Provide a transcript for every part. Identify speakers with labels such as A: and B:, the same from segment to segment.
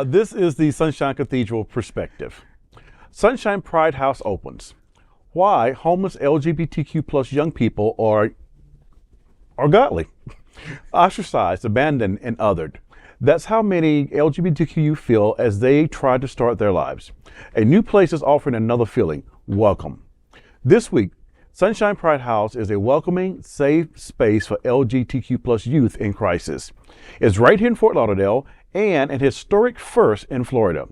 A: This is the Sunshine Cathedral perspective. Sunshine Pride House opens. Why homeless LGBTQ plus young people are godly, ostracized, abandoned, and othered. That's how many LGBTQ feel as they try to start their lives. A new place is offering another feeling, welcome. This week, Sunshine Pride House is a welcoming, safe space for LGBTQ plus youth in crisis. It's right here in Fort Lauderdale and an historic first in Florida.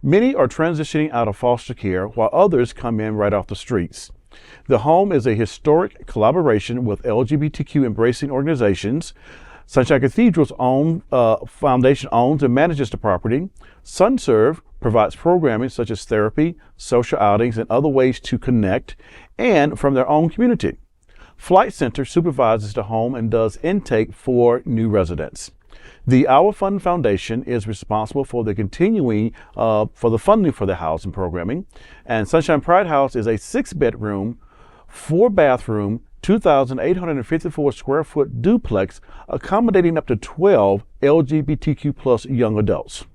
A: Many are transitioning out of foster care while others come in right off the streets. The home is a historic collaboration with LGBTQ embracing organizations. Sunshine Cathedral's own foundation owns and manages the property. SunServe provides programming such as therapy, social outings, and other ways to connect, and from their own community. Flight Center supervises the home and does intake for new residents. The Our Fund Foundation is responsible for the continuing for the funding for the house and programming. And Sunshine Pride House is a 6-bedroom, 4-bathroom, 2,854 square foot duplex accommodating up to 12 LGBTQ plus young adults.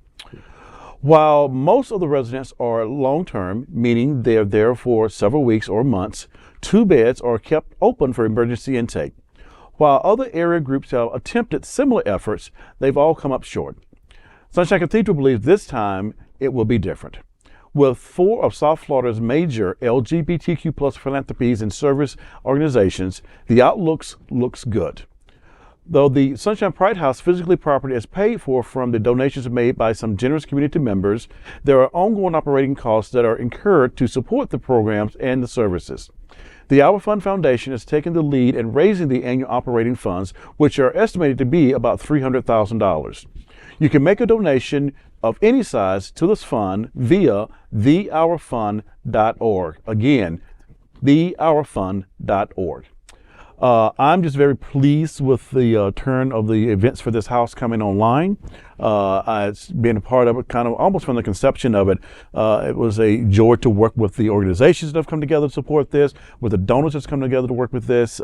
A: While most of the residents are long-term, meaning they're there for several weeks or months, 2 beds are kept open for emergency intake. While other area groups have attempted similar efforts, they've all come up short. Sunshine Cathedral believes this time it will be different. With 4 of South Florida's major LGBTQ plus philanthropies and service organizations, the outlook looks good. Though the Sunshine Pride House physically property is paid for from the donations made by some generous community members, there are ongoing operating costs that are incurred to support the programs and the services. The Our Fund Foundation is taking the lead in raising the annual operating funds, which are estimated to be about $300,000. You can make a donation of any size to this fund via theourfund.org. Again, theourfund.org. I'm just very pleased with the turn of the events for this house coming online. It's been a part of it kind of almost from the conception of it. It was a joy to work with the organizations that have come together to support this, with the donors that's come together to work with this.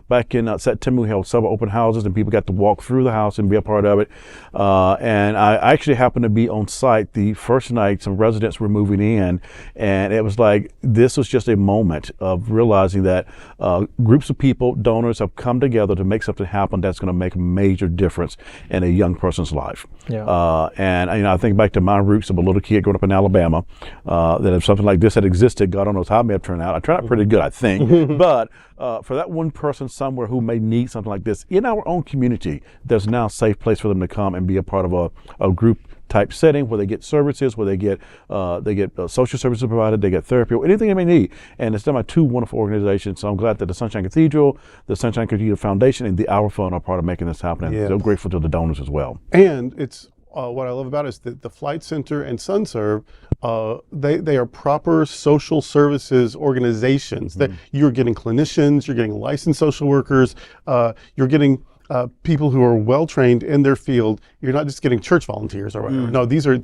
A: Back in September, we held several open houses and people got to walk through the house and be a part of it. And I actually happened to be on site the first night. Some residents were moving in, and it was like, this was just a moment of realizing that groups of people, donors have come together to make something happen that's going to make a major difference in a young person's life.
B: Yeah.
A: And I think back to my roots of a little kid growing up in Alabama, that if something like this had existed, God knows how it may have turned out. I turned out pretty good, I think. But for that one person somewhere who may need something like this in our own community, there's now a safe place for them to come and be a part of a group type setting where they get services, where they get social services provided, they get therapy, or anything they may need. And it's done by 2 wonderful organizations. So I'm glad that the Sunshine Cathedral, the Sunshine Cathedral Foundation, and the Our Fund are part of making this happen. And so grateful to the donors as well.
C: And it's what I love about it is that the Flight Center and SunServe, they are proper social services organizations. That you're getting clinicians, you're getting licensed social workers, you're getting people who are well trained in their field. You're not just getting church volunteers or whatever. No, these are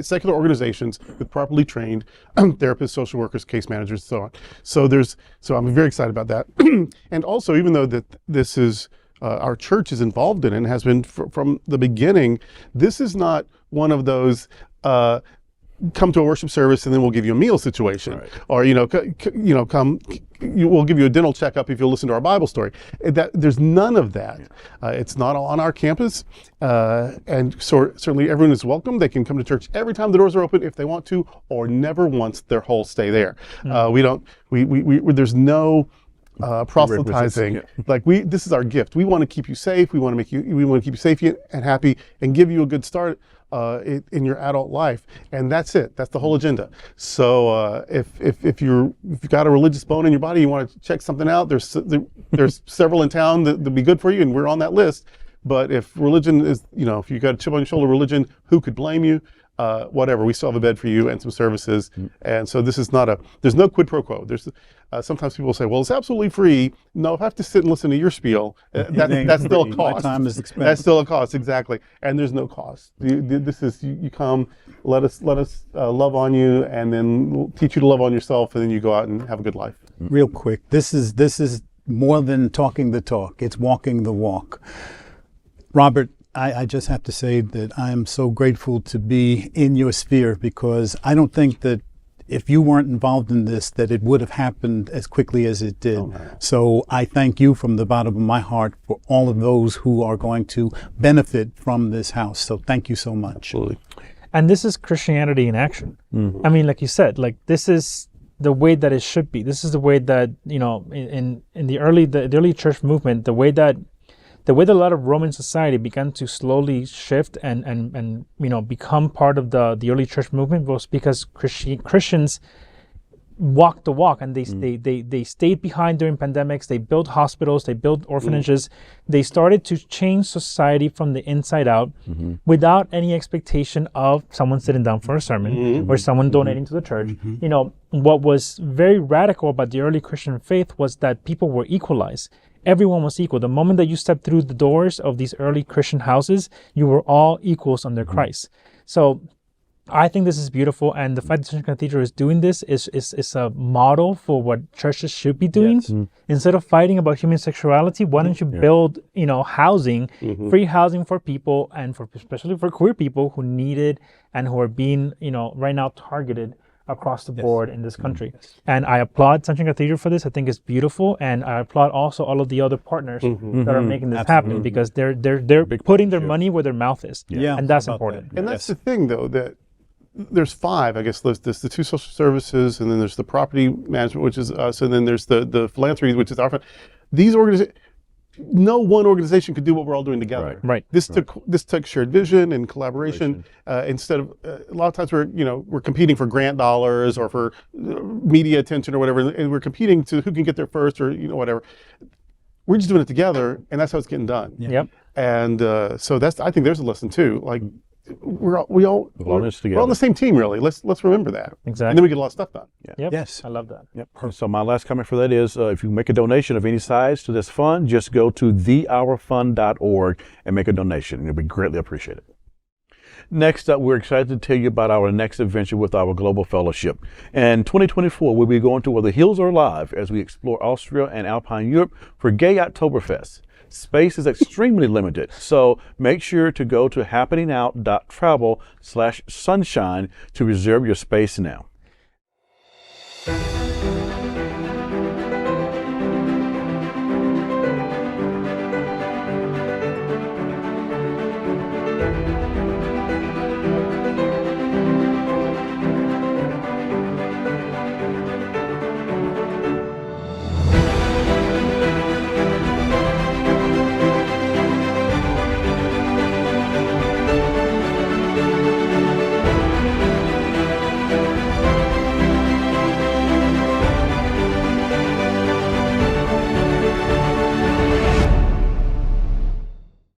C: secular organizations with properly trained therapists, social workers, case managers, and so on. So I'm very excited about that. And also, even though that this is our church is involved in it and has been from the beginning, this is not one of those come to a worship service and then we'll give you a meal situation, right. Or we'll give you a dental checkup if you'll listen to our Bible story. There's none of that. It's not on our campus, and so certainly everyone is welcome. They can come to church every time the doors are open if they want to, or never once their whole stay there. There's no proselytizing. This is our gift. We want to keep you safe. We want to keep you safe and happy and give you a good start in your adult life, and that's it. That's the whole agenda. So if you've got a religious bone in your body, you want to check something out, there's several in town that'd be good for you, and we're on that list. But if religion is, if you got a chip on your shoulder, religion, who could blame you? Whatever, we still have a bed for you and some services. And so this is there's no quid pro quo. There's sometimes people say, well, it's absolutely free. No, if I have to sit and listen to your spiel, that's still a cost.
B: My time is expensive.
C: That's still a cost, exactly. And there's no cost. This is, you come, let us love on you, and then we'll teach you to love on yourself, and then you go out and have a good life.
B: Real quick, this is more than talking the talk. It's walking the walk. Robert, I just have to say that I am so grateful to be in your sphere, because I don't think that if you weren't involved in this, that it would have happened as quickly as it did. So I thank you from the bottom of my heart for all of those who are going to benefit from this house. So thank you so much.
C: Absolutely.
D: And this is Christianity in action. I mean, like you said, like this is the way that it should be. This is the way that, you know, in the early church movement, the way that a lot of Roman society began to slowly shift and you know, become part of the early church movement was because Christians walked the walk, and they stayed behind during pandemics. They built hospitals, they built orphanages. They started to change society from the inside out without any expectation of someone sitting down for a sermon or someone donating to the church. You know, what was very radical about the early Christian faith was that people were equalized. Everyone was equal. The moment that you stepped through the doors of these early Christian houses, you were all equals under Christ. So I think this is beautiful, and the fact that Sunshine Cathedral is doing this is a model for what churches should be doing. Instead of fighting about human sexuality, why don't you build, you know, housing, free housing for people, and especially for queer people who need it and who are being, you know, right now targeted across the board in this country. And I applaud Sunshine Cathedral for this. I think it's beautiful, and I applaud also all of the other partners that are making this happen, because they're putting their money where their mouth is.
B: Yeah,
D: and that's
B: about
D: important.
B: that.
C: And that's the thing, though, that there's 5, I guess. There's the 2 social services, and then there's the property management, which is us, and then there's the philanthropy, which is our fund. These organizations, no one organization could do what we're all doing together.
D: Right.
C: This took shared vision and collaboration. Instead of a lot of times we're competing for grant dollars or for media attention or whatever, and we're competing to who can get there first, or, you know, whatever. We're just doing it together, and that's how it's getting done.
D: Yep.
C: And so I think there's a lesson too. Like, we're all on the same team, really. Let's remember that.
D: Exactly.
C: And then we get a lot of stuff done.
D: Yep.
B: Yes.
D: I love that.
A: Yep. So my last comment for that is, if you make a donation of any size to this fund, just go to theourfund.org and make a donation. It'll be greatly appreciated. Next up, we're excited to tell you about our next adventure with our Global Fellowship. In 2024, we'll be going to where the hills are alive as we explore Austria and Alpine Europe for Gay Oktoberfest. Space is extremely limited, so make sure to go to happeningout.travel/sunshine to reserve your space now.